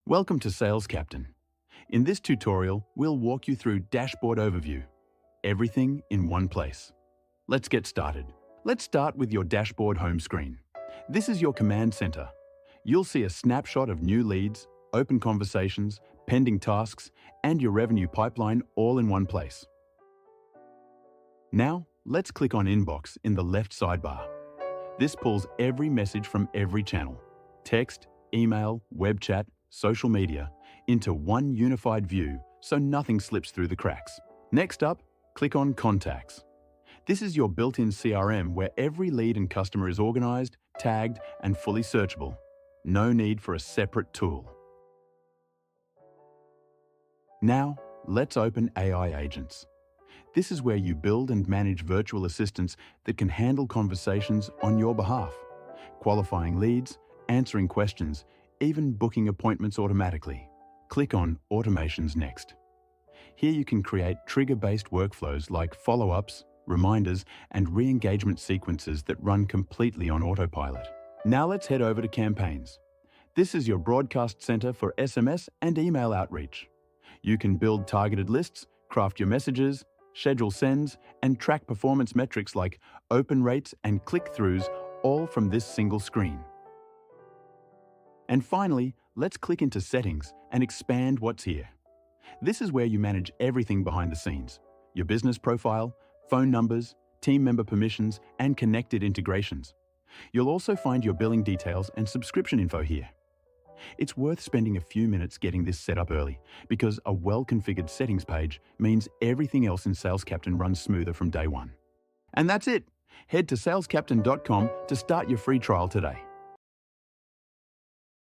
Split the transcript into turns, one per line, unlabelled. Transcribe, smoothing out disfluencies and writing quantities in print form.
Welcome to SalesCaptain. In this tutorial, we'll walk you through Dashboard Overview. Everything in one place. Let's get started. Let's start with your dashboard home screen. This is your command center. You'll see a snapshot of new leads, open conversations, pending tasks, and your revenue pipeline all in one place. Now, let's click on Inbox in the left sidebar. This pulls every message from every channel, text, email, web chat, social media, into one unified view so nothing slips through the cracks. Next up, click on Contacts. This is your built-in CRM where every lead and customer is organized, tagged, and fully searchable. No need for a separate tool. Now, let's open AI Agents. This is where you build and manage virtual assistants that can handle conversations on your behalf, qualifying leads, answering questions, even booking appointments automatically. Click on Automations next. Here you can create trigger-based workflows like follow-ups, reminders, and re-engagement sequences that run completely on autopilot. Now let's head over to Campaigns. This is your broadcast center for SMS and email outreach. You can build targeted lists, craft your messages, schedule sends, and track performance metrics like open rates and click-throughs, all from this single screen. And finally, let's click into Settings and expand what's here. This is where you manage everything behind the scenes: your business profile, phone numbers, team member permissions, and connected integrations. You'll also find your billing details and subscription info here. It's worth spending a few minutes getting this set up early, because a well-configured settings page means everything else in SalesCaptain runs smoother from day one. And that's it. Head to salescaptain.com to start your free trial today.